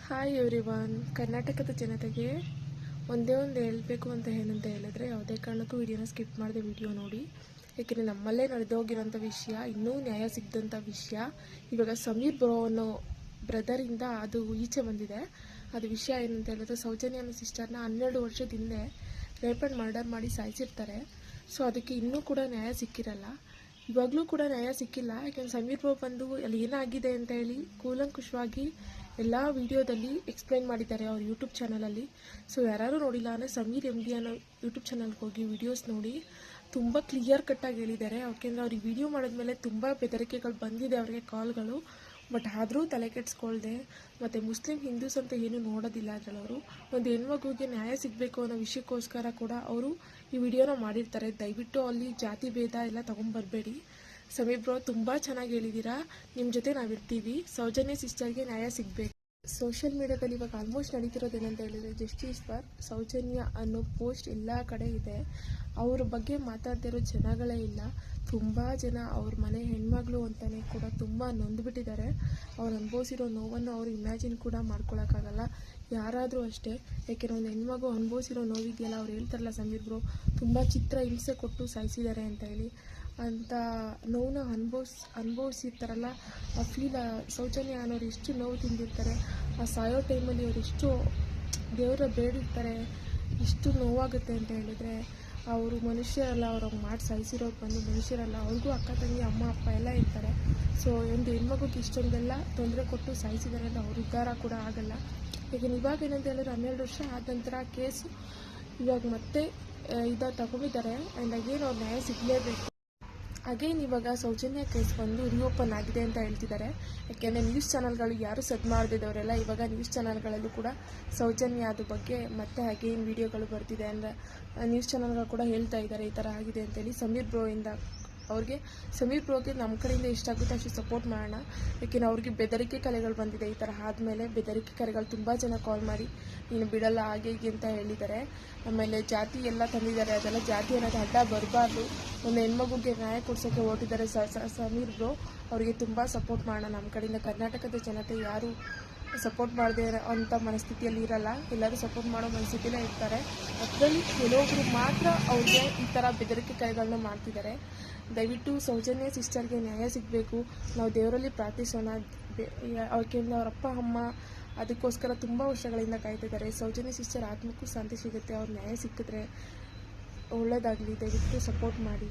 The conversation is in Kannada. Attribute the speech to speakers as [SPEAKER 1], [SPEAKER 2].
[SPEAKER 1] Hi everyone. ಕರ್ನಾಟಕದ ಜನತೆಗೆ ಒಂದೇ ಒಂದು ಹೇಳಬೇಕು ಅಂತ ಏನಂತ ಹೇಳಿದ್ರೆ, ಯಾವುದೇ ಕಾರಣಕ್ಕೂ ವಿಡಿಯೋನ ಸ್ಕಿಪ್ ಮಾಡದೆ ವಿಡಿಯೋ ನೋಡಿ. ಏಕೆಂದರೆ ನಮ್ಮಲ್ಲೇ ನಡೆದೋಗಿರೋಂಥ ವಿಷಯ, ಇನ್ನೂ ನ್ಯಾಯ ಸಿಗದಂಥ ವಿಷಯ ಇವಾಗ ಸಮೀರ್ ಬ್ರೋ ಅನ್ನೋ ಬ್ರದರಿಂದ ಅದು ಈಚೆ ಬಂದಿದೆ. ಅದು ವಿಷಯ ಏನಂತ ಹೇಳಿದ್ರೆ, ಸೌಜನ್ಯ ಅನ್ನೋ ಸಿಸ್ಟರ್ನ 12 ವರ್ಷದ ಹಿಂದೆ ರೇಪ್ ಆ್ಯಂಡ್ ಮರ್ಡರ್ ಮಾಡಿ ಸಾಯಿಸಿರ್ತಾರೆ. ಸೊ ಅದಕ್ಕೆ ಇನ್ನೂ ಕೂಡ ನ್ಯಾಯ ಸಿಕ್ಕಿರಲ್ಲ. ಇವಾಗಲೂ ಕೂಡ ನ್ಯಾಯ ಸಿಕ್ಕಿಲ್ಲ. ಯಾಕೆಂದರೆ ಸಮೀರ್ ಬ್ರೋ ಬಂದು ಅಲ್ಲಿ ಏನಾಗಿದೆ ಅಂತ ಹೇಳಿ ಕೂಲಂಕುಷವಾಗಿ ಎಲ್ಲ ವಿಡಿಯೋದಲ್ಲಿ ಎಕ್ಸ್ಪ್ಲೈನ್ ಮಾಡಿದ್ದಾರೆ ಅವ್ರ ಯೂಟ್ಯೂಬ್ ಚಾನಲಲ್ಲಿ. ಸೊ ಯಾರು ನೋಡಿಲ್ಲ ಅಂದರೆ ಸಮೀರ್ MD ಅನ್ನೋ ಯೂಟ್ಯೂಬ್ ಚಾನಲ್ಗೆ ಹೋಗಿ ವಿಡಿಯೋಸ್ ನೋಡಿ. ತುಂಬ ಕ್ಲಿಯರ್ ಕಟ್ಟಾಗಿ ಹೇಳಿದ್ದಾರೆ. ಯಾಕೆಂದರೆ ಅವ್ರಿಗೆ ವಿಡಿಯೋ ಮಾಡಿದ್ಮೇಲೆ ತುಂಬ ಬೆದರಿಕೆಗಳು ಬಂದಿದೆ ಅವರಿಗೆ, ಕಾಲ್ಗಳು. ಬಟ್ ಆದರೂ ತಲೆ ಕೆಡಿಸ್ಕೊಳ್ದೆ, ಮತ್ತು ಮುಸ್ಲಿಂ ಹಿಂದೂಸ್ ಅಂತ ಏನೂ ನೋಡೋದಿಲ್ಲ ಅದರಲ್ಲಿ. ಅವರು ಒಂದು ಹೆಣ್ಮಗುಗೆ ನ್ಯಾಯ ಸಿಗಬೇಕು ಅನ್ನೋ ವಿಷಯಕ್ಕೋಸ್ಕರ ಕೂಡ ಅವರು ಈ ವಿಡಿಯೋನ ಮಾಡಿರ್ತಾರೆ. ದಯವಿಟ್ಟು ಅಲ್ಲಿ ಜಾತಿ ಭೇದ ಎಲ್ಲ ತೊಗೊಂಬರ್ಬೇಡಿ. ಸಮೀರ್ ಬ್ರೋ ತುಂಬ ಚೆನ್ನಾಗಿ ಹೇಳಿದ್ದೀರಾ. ನಿಮ್ಮ ಜೊತೆ ನಾವಿರ್ತೀವಿ. ಸೌಜನ್ಯ ಸಿಸ್ಟರ್ಗೆ ನ್ಯಾಯ ಸಿಗಬೇಕು. ಸೋಷಿಯಲ್ ಮೀಡಿಯಾದಲ್ಲಿ ಇವಾಗ ಆಲ್ಮೋಸ್ಟ್ ನಡೀತಿರೋದೇನಂತ ಹೇಳಿದರೆ, ಜಸ್ಟಿಸ್ ಫಾರ್ ಸೌಜನ್ಯ ಅನ್ನೋ ಪೋಸ್ಟ್ ಎಲ್ಲ ಕಡೆ ಇದೆ. ಅವ್ರ ಬಗ್ಗೆ ಮಾತಾಡ್ತಿರೋ ಜನಗಳೇ ಇಲ್ಲ. ತುಂಬ ಜನ ಅವ್ರ ಮನೆ ಹೆಣ್ಮಗಳು ಅಂತಲೇ ಕೂಡ ತುಂಬ ನೊಂದ್ಬಿಟ್ಟಿದ್ದಾರೆ. ಅವ್ರು ಅನುಭವಿಸಿರೋ ನೋವನ್ನು ಅವರು ಇಮ್ಯಾಜಿನ್ ಕೂಡ ಮಾಡ್ಕೊಳಕ್ಕಾಗಲ್ಲ, ಯಾರಾದರೂ ಅಷ್ಟೇ. ಯಾಕೆಂದರೆ ಒಂದು ಹೆಣ್ಮಗು ಅನುಭವಿಸಿರೋ ನೋವಿದೆಯಲ್ಲ, ಅವ್ರು ಹೇಳ್ತಾರಲ್ಲ ಸಮೀರ್ ಬ್ರೋ, ತುಂಬ ಚಿತ್ರ ಹಿಂಸೆ ಕೊಟ್ಟು ಸಾಯಿಸಿದ್ದಾರೆ ಅಂತ ಹೇಳಿ. ಅಂತ ನೋವನ್ನ ಅನುಭವಿಸಿರ್ತಾರಲ್ಲ, ಆ ಫೀಲ್ ಸೌಜನ್ಯ ಅನ್ನೋರು ಎಷ್ಟು ನೋವು ತಿಂದಿರ್ತಾರೆ. ಆ ಸಾಯೋ ಟೈಮಲ್ಲಿ ಅವ್ರು ಎಷ್ಟು ದೇವರ ಬೇಡಿರ್ತಾರೆ, ಎಷ್ಟು ನೋವಾಗುತ್ತೆ ಅಂತ ಹೇಳಿದರೆ. ಅವರು ಮನುಷ್ಯರಲ್ಲ, ಅವ್ರಿಗೆ ಮಾಡಿ ಸಾಯಿಸಿರೋರು ಬಂದು ಮನುಷ್ಯರಲ್ಲ. ಅವ್ರಿಗೂ ಅಕ್ಕ ತಂಗಿ ಅಮ್ಮ ಅಪ್ಪ ಎಲ್ಲ ಇರ್ತಾರೆ. ಸೊ ಒಂದು ಹೆಣ್ಮಗುಗೆ ಇಷ್ಟೊಂದೆಲ್ಲ ತೊಂದರೆ ಕೊಟ್ಟು ಸಾಯಿಸಿದ್ದಾರೆ ಅಂದರೆ ಅವ್ರ ಉದ್ಧಾರ ಕೂಡ ಆಗಲ್ಲ. ಯಾಕೆಂದ್ರೆ ಇವಾಗ ಏನಂತ ಹೇಳಿದ್ರೆ 12 ವರ್ಷ ಆದ ನಂತರ ಕೇಸು ಇವಾಗ ಮತ್ತೆ ತಗೊಂಡಿದ್ದಾರೆ. ಆ್ಯಂಡ್ ಅಗೇನ್ ಅವ್ರು ನ್ಯಾಯ ಸಿಗಲೇಬೇಕು. ಅಗೇನ್ ಇವಾಗ ಸೌಜನ್ಯ ಕೇಸ್ ಬಂದು ರಿಓಪನ್ ಆಗಿದೆ ಅಂತ ಹೇಳ್ತಿದ್ದಾರೆ. ಯಾಕೆಂದರೆ ನ್ಯೂಸ್ ಚಾನಲ್ಗಳು ಯಾರು ಸದ್ ಮಾಡ್ದಿದ್ದವರೆಲ್ಲ ಇವಾಗ ನ್ಯೂಸ್ ಚಾನಲ್ಗಳಲ್ಲೂ ಕೂಡ ಸೌಜನ್ಯ ಅದ್ರ ಬಗ್ಗೆ ಮತ್ತೆ ಅಗೇನ್ ವಿಡಿಯೋಗಳು ಬರ್ತಿದೆ. ಅಂದರೆ ನ್ಯೂಸ್ ಚಾನಲ್ಗಳು ಕೂಡ ಹೇಳ್ತಾ ಇದ್ದಾರೆ ಈ ಥರ ಆಗಿದೆ ಅಂತೇಳಿ. ಸಮೀರ್ ಬ್ರೋಗೆ ನಮ್ಮ ಕಡೆಯಿಂದ ಎಷ್ಟಾಗುತ್ತೆ ಅಷ್ಟು ಸಪೋರ್ಟ್ ಮಾಡೋಣ. ಯಾಕೆಂದರೆ ಅವ್ರಿಗೆ ಬೆದರಿಕೆ ಕರೆಗಳು ಬಂದಿದೆ. ಈ ಥರ ಆದಮೇಲೆ ಬೆದರಿಕೆ ಕರೆಗಳು ತುಂಬ ಜನ ಕಾಲ್ ಮಾಡಿ ನೀನು ಬಿಡಲ್ಲ ಹಾಗೆ ಹೀಗೆ ಅಂತ ಹೇಳಿದ್ದಾರೆ. ಆಮೇಲೆ ಜಾತಿ ಎಲ್ಲ ತಂದಿದ್ದಾರೆ. ಅದೆಲ್ಲ ಜಾತಿ ಅನ್ನೋದು ಅಡ್ಡ ಬರಬಾರ್ದು. ಒಂದು ಹೆಣ್ಮಗುಗೆ ನ್ಯಾಯ ಕೊಡ್ಸೋಕ್ಕೆ ಹೊರಟಿದ್ದಾರೆ ಸಮೀರ್ ಬ್ರೋ. ಅವರಿಗೆ ತುಂಬ ಸಪೋರ್ಟ್ ಮಾಡೋಣ ನಮ್ಮ ಕಡೆಯಿಂದ. ಕರ್ನಾಟಕದ ಜನತೆ ಯಾರು ಸಪೋರ್ಟ್ ಮಾಡದೆ ಅಂಥ ಮನಸ್ಥಿತಿಯಲ್ಲಿ ಇರಲ್ಲ, ಎಲ್ಲರೂ ಸಪೋರ್ಟ್ ಮಾಡೋ ಮನಸ್ಥಿತಿಯಲ್ಲೇ ಇರ್ತಾರೆ. ಅದರಲ್ಲಿ ಕೆಲವೊಬ್ಬರು ಮಾತ್ರ ಅವ್ರಿಗೆ ಈ ಥರ ಬೆದರಿಕೆ ಕರೆಗಳನ್ನ ಮಾಡ್ತಿದ್ದಾರೆ. ದಯವಿಟ್ಟು ಸೌಜನ್ಯ ಸಿಸ್ಟರ್ಗೆ ನ್ಯಾಯ ಸಿಗಬೇಕು. ನಾವು ದೇವರಲ್ಲಿ ಪ್ರಾರ್ಥಿಸೋಣ. ಯಾಕೆಂದರೆ ಅವ್ರ ಅಪ್ಪ ಅಮ್ಮ ಅದಕ್ಕೋಸ್ಕರ ತುಂಬ ವರ್ಷಗಳಿಂದ ಕಾಯ್ತಿದ್ದಾರೆ. ಸೌಜನ್ಯ ಸಿಸ್ಟರ್ ಆತ್ಮಕ್ಕೂ ಶಾಂತಿ ಸಿಗುತ್ತೆ. ಅವ್ರ ನ್ಯಾಯ ಸಿಕ್ಕಿದ್ರೆ ಒಳ್ಳೆಯದಾಗಲಿ. ದಯವಿಟ್ಟು ಸಪೋರ್ಟ್ ಮಾಡಿ.